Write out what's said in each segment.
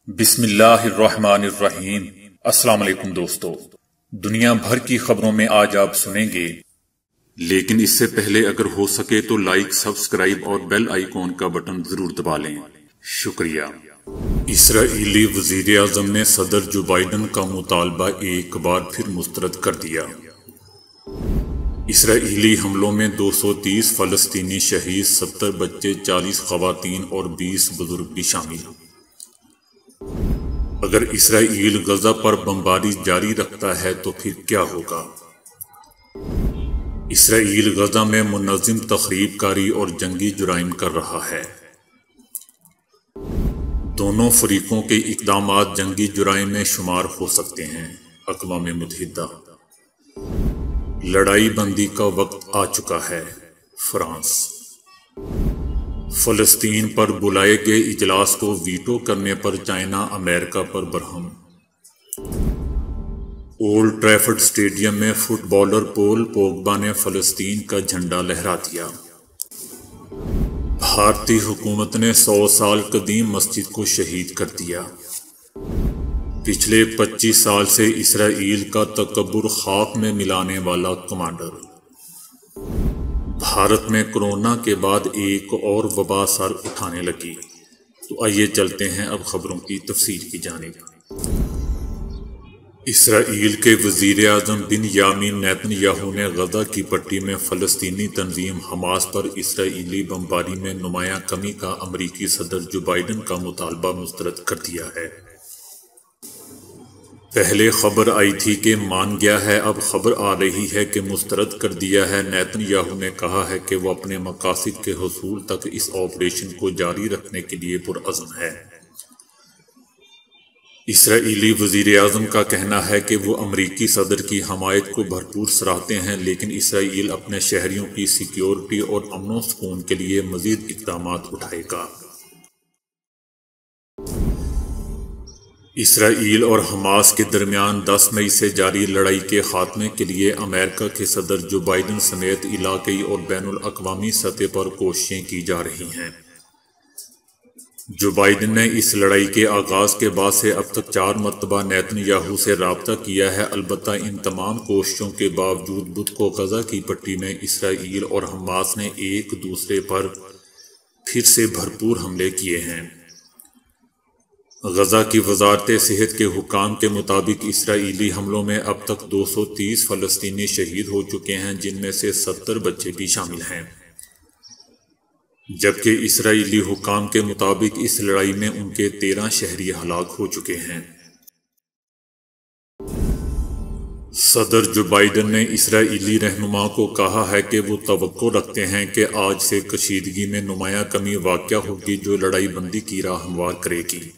بسم اللہ الرحمن الرحیم۔ السلام علیکم دوستو، دنیا بھر کی خبروں میں آج آپ سنیں گے، لیکن اس سے پہلے اگر ہو سکے تو لائک، سبسکرائب اور بیل آئیکن کا بٹن ضرور دبا لیں۔ شکریہ۔ اسرائیلی وزیر اعظم نے صدر جو بائیڈن کا مطالبہ ایک بار پھر مسترد کر دیا۔ اسرائیلی حملوں میں 230 فلسطینی شہید، 70 بچے، 40 خواتین اور 20 بزرگ بھی شامل۔ اگر اسرائیل غزہ پر بمباری جاری رکھتا ہے تو پھر کیا ہوگا؟ اسرائیل غزہ میں منظم تخریب کاری اور جنگی جرائم کر رہا ہے۔ دونوں فریقوں کے اقدامات جنگی جرائم میں شمار ہو سکتے ہیں۔ اقوام متحدہ۔ لڑائی بندی کا وقت آ چکا ہے۔ فرانس۔ فلسطین پر بلائے گئے اجلاس کو ویٹو کرنے پر چائنا امریکہ پر برہم۔ اولڈ ٹریفرڈ اسٹیڈیم میں فٹ بالر پول پوگبا نے فلسطین کا جھنڈا لہرا دیا۔ بھارتی حکومت نے 100 سال قدیم مسجد کو شہید کر دیا۔ پچھلے 25 سال سے اسرائیل کا تکبر خاک میں ملانے والا کمانڈر۔ بھارت میں کورونا کے بعد ایک اور وبا سر اٹھانے لگی، تو آئیے چلتے ہیں اب خبروں کی تفصیل کی جانب۔ اسرائیل کے وزیر اعظم بنیامین نیتن یاہو نے غزہ کی پٹی میں فلسطینی تنظیم حماس پر اسرائیلی بمباری میں نمایاں کمی کا امریکی صدر جو بائیڈن کا مطالبہ مسترد کر دیا ہے۔ پہلے خبر آئی تھی کہ مان گیا ہے، اب خبر آ رہی ہے کہ مسترد کر دیا ہے۔ نیتن یاہو نے کہا ہے کہ وہ اپنے مقاصد کے حصول تک اس آپریشن کو جاری رکھنے کے لیے پرعزم ہے۔ اسرائیلی وزیر اعظم کا کہنا ہے کہ وہ امریکی صدر کی حمایت کو بھرپور سراہتے ہیں، لیکن اسرائیل اپنے شہریوں کی سیکیورٹی اور امن و سکون کے لیے مزید اقدامات اٹھائے گا۔ اسرائیل اور حماس کے درمیان 10 مئی سے جاری لڑائی کے خاتمے کے لیے امریکہ کے صدر جو بائیڈن سمیت علاقائی اور بین الاقوامی سطح پر کوششیں کی جا رہی ہیں۔ جو بائیڈن نے اس لڑائی کے آغاز کے بعد سے اب تک 4 مرتبہ نیتن یاہو سے رابطہ کیا ہے، البتہ ان تمام کوششوں کے باوجود بدھ کو غزہ کی پٹی میں اسرائیل اور حماس نے ایک دوسرے پر پھر سے بھرپور حملے کیے ہیں۔ غزہ کی وزارت صحت کے حکام کے مطابق اسرائیلی حملوں میں اب تک 230 فلسطینی شہید ہو چکے ہیں، جن میں سے 70 بچے بھی شامل ہیں، جبکہ اسرائیلی حکام کے مطابق اس لڑائی میں ان کے 13 شہری ہلاک ہو چکے ہیں۔ صدر جو بائیڈن نے اسرائیلی رہنما کو کہا ہے کہ وہ توقع رکھتے ہیں کہ آج سے کشیدگی میں نمایاں کمی واقع ہوگی جو لڑائی بندی کی راہ ہموار کرے گی۔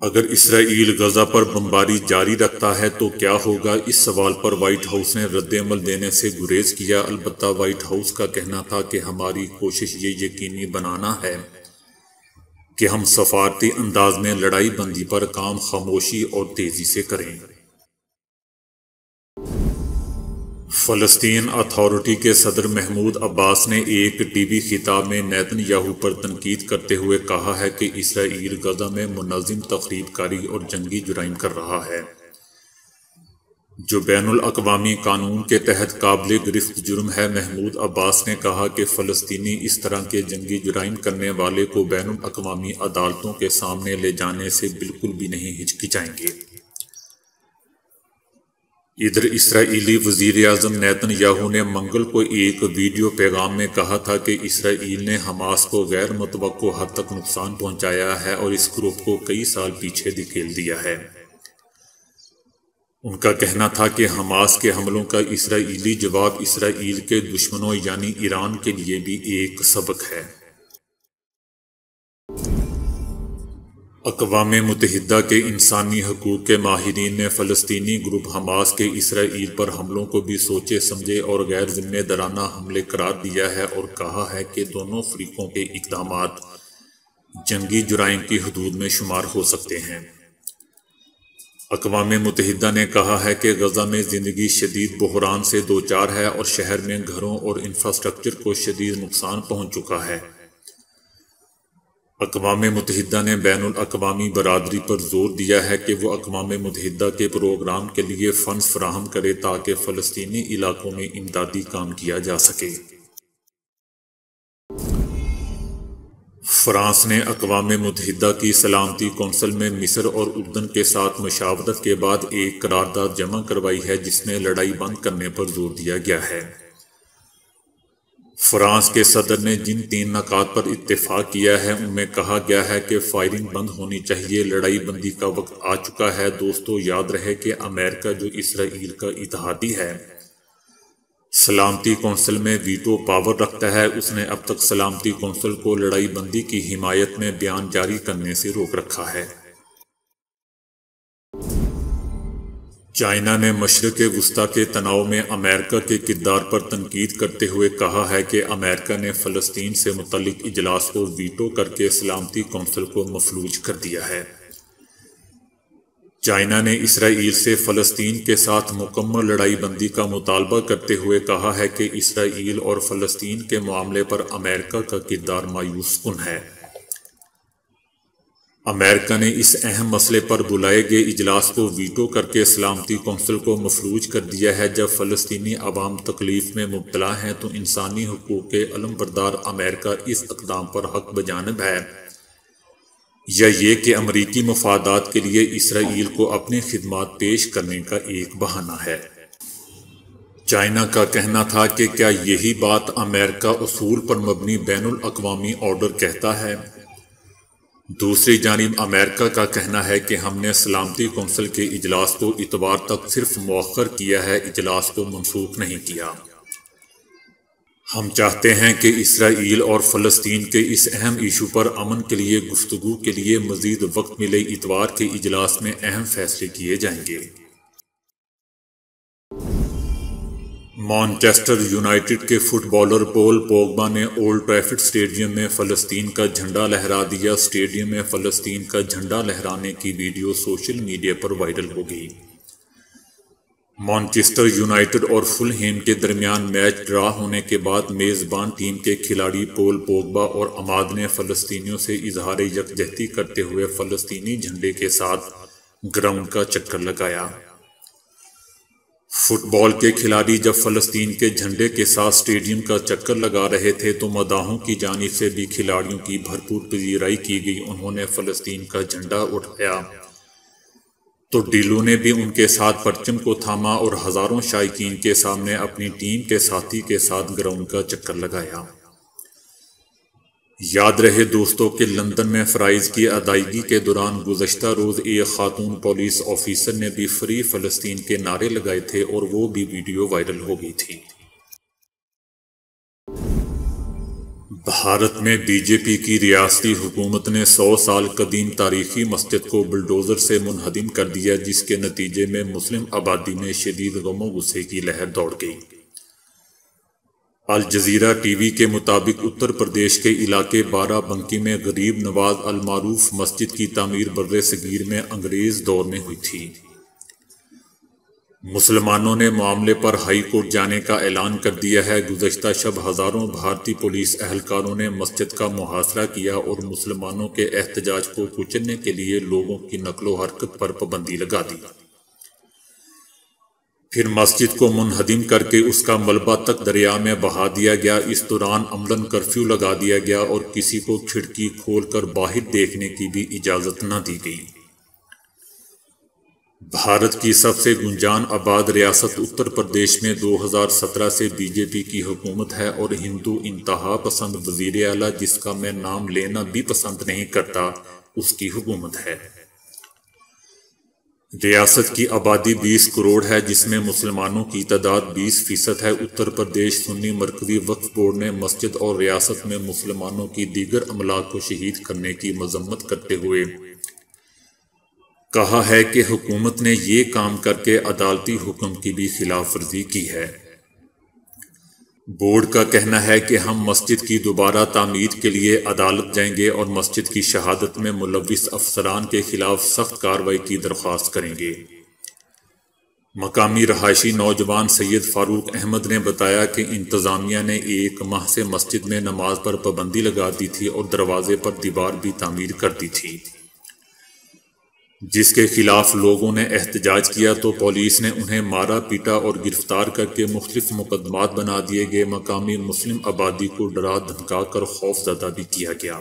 اگر اسرائیل غزہ پر بمباری جاری رکھتا ہے تو کیا ہوگا؟ اس سوال پر وائٹ ہاؤس نے رد عمل دینے سے گریز کیا، البتہ وائٹ ہاؤس کا کہنا تھا کہ ہماری کوشش یہ یقینی بنانا ہے کہ ہم سفارتی انداز میں لڑائی بندی پر کام خاموشی اور تیزی سے کریں۔ فلسطین اتھارٹی کے صدر محمود عباس نے ایک ٹی وی خطاب میں نیتن یاہو پر تنقید کرتے ہوئے کہا ہے کہ اسرائیل غزہ میں منظم تخریب کاری اور جنگی جرائم کر رہا ہے، جو بین الاقوامی قانون کے تحت قابل گرفت جرم ہے۔ محمود عباس نے کہا کہ فلسطینی اس طرح کے جنگی جرائم کرنے والے کو بین الاقوامی عدالتوں کے سامنے لے جانے سے بالکل بھی نہیں ہچکچائیں گے۔ ادھر اسرائیلی وزیر اعظم نیتن یاہو نے منگل کو ایک ویڈیو پیغام میں کہا تھا کہ اسرائیل نے حماس کو غیر متوقع حد تک نقصان پہنچایا ہے اور اس گروپ کو کئی سال پیچھے دھکیل دیا ہے۔ ان کا کہنا تھا کہ حماس کے حملوں کا اسرائیلی جواب اسرائیل کے دشمنوں یعنی ایران کے لیے بھی ایک سبق ہے۔ اقوام متحدہ کے انسانی حقوق کے ماہرین نے فلسطینی گروپ حماس کے اسرائیل پر حملوں کو بھی سوچے سمجھے اور غیر ذمہ دارانہ حملے قرار دیا ہے اور کہا ہے کہ دونوں فریقوں کے اقدامات جنگی جرائم کی حدود میں شمار ہو سکتے ہیں۔ اقوام متحدہ نے کہا ہے کہ غزہ میں زندگی شدید بحران سے دوچار ہے اور شہر میں گھروں اور انفراسٹرکچر کو شدید نقصان پہنچ چکا ہے۔ اقوام متحدہ نے بین الاقوامی برادری پر زور دیا ہے کہ وہ اقوام متحدہ کے پروگرام کے لیے فنڈز فراہم کرے تاکہ فلسطینی علاقوں میں امدادی کام کیا جا سکے۔ فرانس نے اقوام متحدہ کی سلامتی کونسل میں مصر اور اردن کے ساتھ مشاورت کے بعد ایک قرارداد جمع کروائی ہے جس میں لڑائی بند کرنے پر زور دیا گیا ہے۔ فرانس کے صدر نے جن 3 نکات پر اتفاق کیا ہے ان میں کہا گیا ہے کہ فائرنگ بند ہونی چاہیے، لڑائی بندی کا وقت آ چکا ہے۔ دوستو، یاد رہے کہ امریکہ جو اسرائیل کا اتحادی ہے، سلامتی کونسل میں ویٹو پاور رکھتا ہے۔ اس نے اب تک سلامتی کونسل کو لڑائی بندی کی حمایت میں بیان جاری کرنے سے روک رکھا ہے۔ چائنا نے مشرق وسطی کے تناؤ میں امریکہ کے کردار پر تنقید کرتے ہوئے کہا ہے کہ امریکہ نے فلسطین سے متعلق اجلاس کو ویٹو کر کے سلامتی کونسل کو مفلوج کر دیا ہے۔ چائنا نے اسرائیل سے فلسطین کے ساتھ مکمل لڑائی بندی کا مطالبہ کرتے ہوئے کہا ہے کہ اسرائیل اور فلسطین کے معاملے پر امریکہ کا کردار مایوس کن ہے۔ امریکہ نے اس اہم مسئلے پر بلائے گئے اجلاس کو ویٹو کر کے سلامتی کونسل کو مفلوج کر دیا ہے۔ جب فلسطینی عوام تکلیف میں مبتلا ہیں تو انسانی حقوق کے علمبردار امریکہ اس اقدام پر حق بجانب ہے، یا یہ کہ امریکی مفادات کے لیے اسرائیل کو اپنی خدمات پیش کرنے کا ایک بہانہ ہے؟ چائنا کا کہنا تھا کہ کیا یہی بات امریکہ اصول پر مبنی بین الاقوامی آرڈر کہتا ہے؟ دوسری جانب امریکہ کا کہنا ہے کہ ہم نے سلامتی کونسل کے اجلاس کو اتوار تک صرف مؤخر کیا ہے، اجلاس کو منسوخ نہیں کیا۔ ہم چاہتے ہیں کہ اسرائیل اور فلسطین کے اس اہم ایشو پر امن کے لیے گفتگو کے لیے مزید وقت ملے۔ اتوار کے اجلاس میں اہم فیصلے کیے جائیں گے۔ مانچسٹر یونائیٹڈ کے فٹ بالر پول پوگبا نے اولڈ ٹریفرڈ اسٹیڈیم میں فلسطین کا جھنڈا لہرا دیا۔ اسٹیڈیم میں فلسطین کا جھنڈا لہرانے کی ویڈیو سوشل میڈیا پر وائرل ہو گئی۔ مانچسٹر یونائیٹڈ اور فل ہیم کے درمیان میچ ڈرا ہونے کے بعد میزبان ٹیم کے کھلاڑی پول پوگبا اور عماد نے فلسطینیوں سے اظہار یکجہتی کرتے ہوئے فلسطینی جھنڈے کے ساتھ گراؤنڈ کا چکر لگایا۔ فٹ بال کے کھلاڑی جب فلسطین کے جھنڈے کے ساتھ اسٹیڈیم کا چکر لگا رہے تھے تو مداحوں کی جانب سے بھی کھلاڑیوں کی بھرپور پذیرائی کی گئی۔ انہوں نے فلسطین کا جھنڈا اٹھایا تو ڈیلو نے بھی ان کے ساتھ پرچم کو تھاما اور ہزاروں شائقین کے سامنے اپنی ٹیم کے ساتھی کے ساتھ گراؤنڈ کا چکر لگایا۔ یاد رہے دوستوں کہ لندن میں فرائض کی ادائیگی کے دوران گزشتہ روز ایک خاتون پولیس آفیسر نے بھی فری فلسطین کے نعرے لگائے تھے اور وہ بھی ویڈیو وائرل ہو گئی تھی۔ بھارت میں بی جے پی کی ریاستی حکومت نے 100 سال قدیم تاریخی مسجد کو بلڈوزر سے منہدم کر دیا، جس کے نتیجے میں مسلم آبادی میں شدید غم و غصے کی لہر دوڑ گئی۔ الجزیرہ ٹی وی کے مطابق اتر پردیش کے علاقے بارہ بنکی میں غریب نواز المعروف مسجد کی تعمیر بر صغیر میں انگریز دور میں ہوئی تھی۔ مسلمانوں نے معاملے پر ہائی کورٹ جانے کا اعلان کر دیا ہے۔ گزشتہ شب ہزاروں بھارتی پولیس اہلکاروں نے مسجد کا محاصرہ کیا اور مسلمانوں کے احتجاج کو کچلنے کے لیے لوگوں کی نقل و حرکت پر پابندی لگا دی۔ پھر مسجد کو منہدم کر کے اس کا ملبہ تک دریا میں بہا دیا گیا۔ اس دوران عملاً کرفیو لگا دیا گیا اور کسی کو کھڑکی کھول کر باہر دیکھنے کی بھی اجازت نہ دی گئی۔ بھارت کی سب سے گنجان آباد ریاست اتر پردیش میں 2017 سے بی جے پی کی حکومت ہے اور ہندو انتہا پسند وزیر اعلیٰ، جس کا میں نام لینا بھی پسند نہیں کرتا، اس کی حکومت ہے۔ ریاست کی آبادی 20 کروڑ ہے، جس میں مسلمانوں کی تعداد 20% ہے۔ اتر پردیش سنی مرکزی وقف بورڈ نے مسجد اور ریاست میں مسلمانوں کی دیگر املاک کو شہید کرنے کی مذمت کرتے ہوئے کہا ہے کہ حکومت نے یہ کام کر کے عدالتی حکم کی بھی خلاف ورزی کی ہے۔ بورڈ کا کہنا ہے کہ ہم مسجد کی دوبارہ تعمیر کے لیے عدالت جائیں گے اور مسجد کی شہادت میں ملوث افسران کے خلاف سخت کارروائی کی درخواست کریں گے۔ مقامی رہائشی نوجوان سید فاروق احمد نے بتایا کہ انتظامیہ نے 1 ماہ سے مسجد میں نماز پر پابندی لگا دی تھی اور دروازے پر دیوار بھی تعمیر کر دی تھی، جس کے خلاف لوگوں نے احتجاج کیا تو پولیس نے انہیں مارا پیٹا اور گرفتار کر کے مختلف مقدمات بنا دیے گئے۔ مقامی مسلم آبادی کو ڈرا دھمکا کر خوف زدہ بھی کیا گیا۔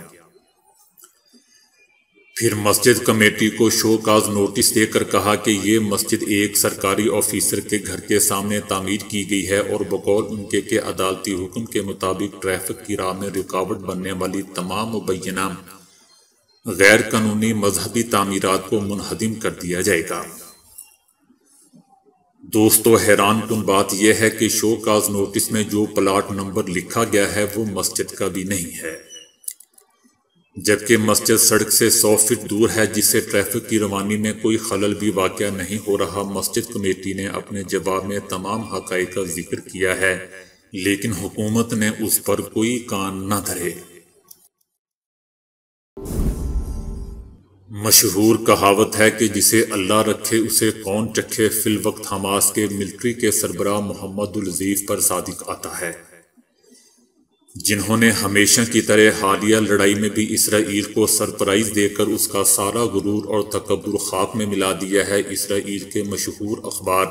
پھر مسجد کمیٹی کو شو کاز نوٹس دے کر کہا کہ یہ مسجد ایک سرکاری آفیسر کے گھر کے سامنے تعمیر کی گئی ہے اور بقول ان کے کہ عدالتی حکم کے مطابق ٹریفک کی راہ میں رکاوٹ بننے والی تمام مبینہ غیر قانونی مذہبی تعمیرات کو منہدم کر دیا جائے گا۔ دوستو، حیران کن بات یہ ہے کہ شو کاز نوٹس میں جو پلاٹ نمبر لکھا گیا ہے وہ مسجد کا بھی نہیں ہے، جبکہ مسجد سڑک سے 100 فٹ دور ہے، جس سے ٹریفک کی روانی میں کوئی خلل بھی واقع نہیں ہو رہا۔ مسجد کمیٹی نے اپنے جواب میں تمام حقائق کا ذکر کیا ہے، لیکن حکومت نے اس پر کوئی کان نہ دھرے۔ مشہور کہاوت ہے کہ جسے اللہ رکھے اسے کون چکھے۔ فی الوقت حماس کے ملٹری کے سربراہ محمد الزیف پر صادق آتا ہے، جنہوں نے ہمیشہ کی طرح حالیہ لڑائی میں بھی اسرائیل کو سرپرائز دے کر اس کا سارا غرور اور تکبر خاک میں ملا دیا ہے۔ اسرائیل کے مشہور اخبار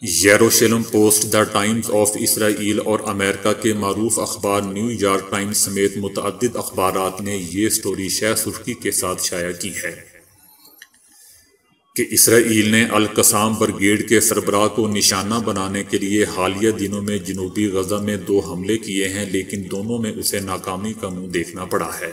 Jerusalem Post, the Times of Israel اور امریکہ کے معروف اخبار نیو یارک ٹائمز سمیت متعدد اخبارات نے یہ سٹوری شہ سرخی کے ساتھ شائع کی ہے کہ اسرائیل نے القسام بریگیڈ کے سربراہ کو نشانہ بنانے کے لیے حالیہ دنوں میں جنوبی غزہ میں 2 حملے کیے ہیں، لیکن دونوں میں اسے ناکامی کا منہ دیکھنا پڑا ہے۔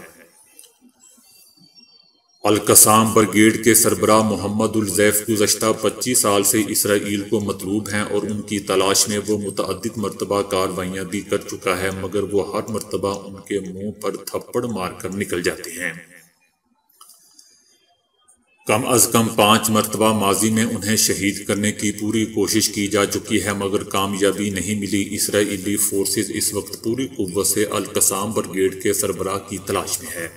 القسام بریگیڈ کے سربراہ محمد الزیف گزشتہ 25 سال سے اسرائیل کو مطلوب ہیں اور ان کی تلاش میں وہ متعدد مرتبہ کارروائیاں بھی کر چکا ہے، مگر وہ ہر مرتبہ ان کے منہ پر تھپڑ مار کر نکل جاتے ہیں۔ کم از کم 5 مرتبہ ماضی میں انہیں شہید کرنے کی پوری کوشش کی جا چکی ہے، مگر کامیابی نہیں ملی۔ اسرائیلی فورسز اس وقت پوری قوت سے القسام بریگیڈ کے سربراہ کی تلاش میں ہے،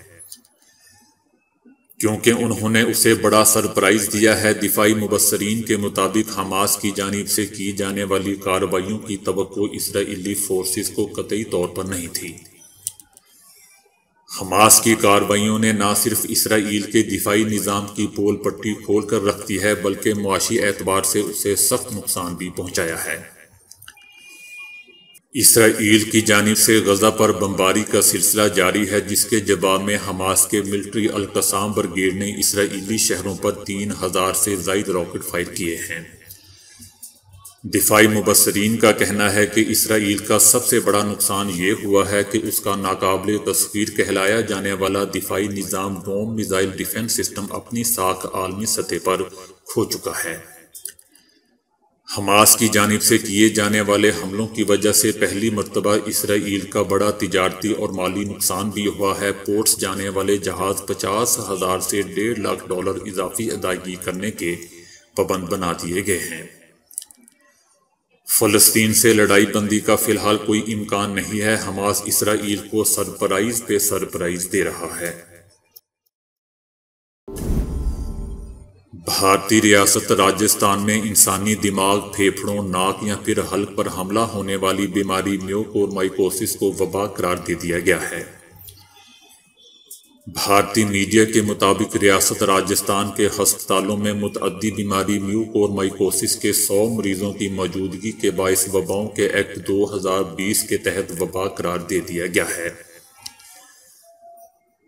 کیونکہ انہوں نے اسے بڑا سرپرائز دیا ہے۔ دفاعی مبصرین کے مطابق حماس کی جانب سے کی جانے والی کارروائیوں کی توقع اسرائیلی فورسز کو قطعی طور پر نہیں تھی۔ حماس کی کارروائیوں نے نہ صرف اسرائیل کے دفاعی نظام کی پول پٹی کھول کر رکھ دی ہے، بلکہ معاشی اعتبار سے اسے سخت نقصان بھی پہنچایا ہے۔ اسرائیل کی جانب سے غزہ پر بمباری کا سلسلہ جاری ہے، جس کے جواب میں حماس کے ملٹری القسام بریگیڈ نے اسرائیلی شہروں پر 3000 سے زائد راکٹ فائر کیے ہیں۔ دفاعی مبصرین کا کہنا ہے کہ اسرائیل کا سب سے بڑا نقصان یہ ہوا ہے کہ اس کا ناقابل تصویر کہلایا جانے والا دفاعی نظام ڈوم میزائل ڈیفنس سسٹم اپنی ساکھ عالمی سطح پر کھو چکا ہے۔ حماس کی جانب سے کیے جانے والے حملوں کی وجہ سے پہلی مرتبہ اسرائیل کا بڑا تجارتی اور مالی نقصان بھی ہوا ہے۔ پورٹس جانے والے جہاز 50,000 سے $1.5 لاکھ اضافی ادائیگی کرنے کے پابند بنا دیے گئے ہیں۔ فلسطین سے لڑائی بندی کا فی الحال کوئی امکان نہیں ہے۔ حماس اسرائیل کو سرپرائز پہ سرپرائز دے رہا ہے۔ بھارتی ریاست راجستھان میں انسانی دماغ، پھیپھڑوں، ناک یا پھر حلق پر حملہ ہونے والی بیماری میوکورمائکوسس کو وبا قرار دے دیا گیا ہے۔ بھارتی میڈیا کے مطابق ریاست راجستھان کے ہسپتالوں میں متعدی بیماری میوکورمائکوسس کے 100 مریضوں کی موجودگی کے باعث وباؤں کے ایکٹ 2020 کے تحت وبا قرار دے دیا گیا ہے۔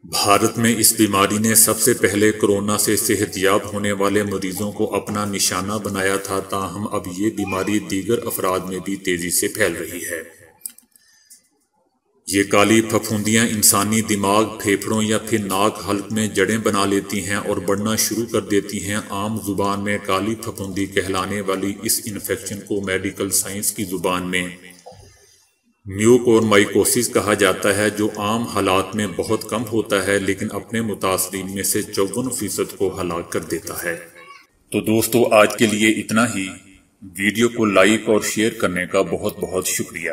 بھارت میں اس بیماری نے سب سے پہلے کورونا سے صحت یاب ہونے والے مریضوں کو اپنا نشانہ بنایا تھا، تاہم اب یہ بیماری دیگر افراد میں بھی تیزی سے پھیل رہی ہے۔ یہ کالی پھپھوندیاں انسانی دماغ، پھیپھڑوں یا پھر ناک حلق میں جڑیں بنا لیتی ہیں اور بڑھنا شروع کر دیتی ہیں۔ عام زبان میں کالی پھپھوندی کہلانے والی اس انفیکشن کو میڈیکل سائنس کی زبان میں میوکورمائکوسس کہا جاتا ہے، جو عام حالات میں بہت کم ہوتا ہے لیکن اپنے متاثرین میں سے 54% کو ہلاک کر دیتا ہے۔ تو دوستو، آج کے لیے اتنا ہی۔ ویڈیو کو لائک اور شیئر کرنے کا بہت بہت شکریہ۔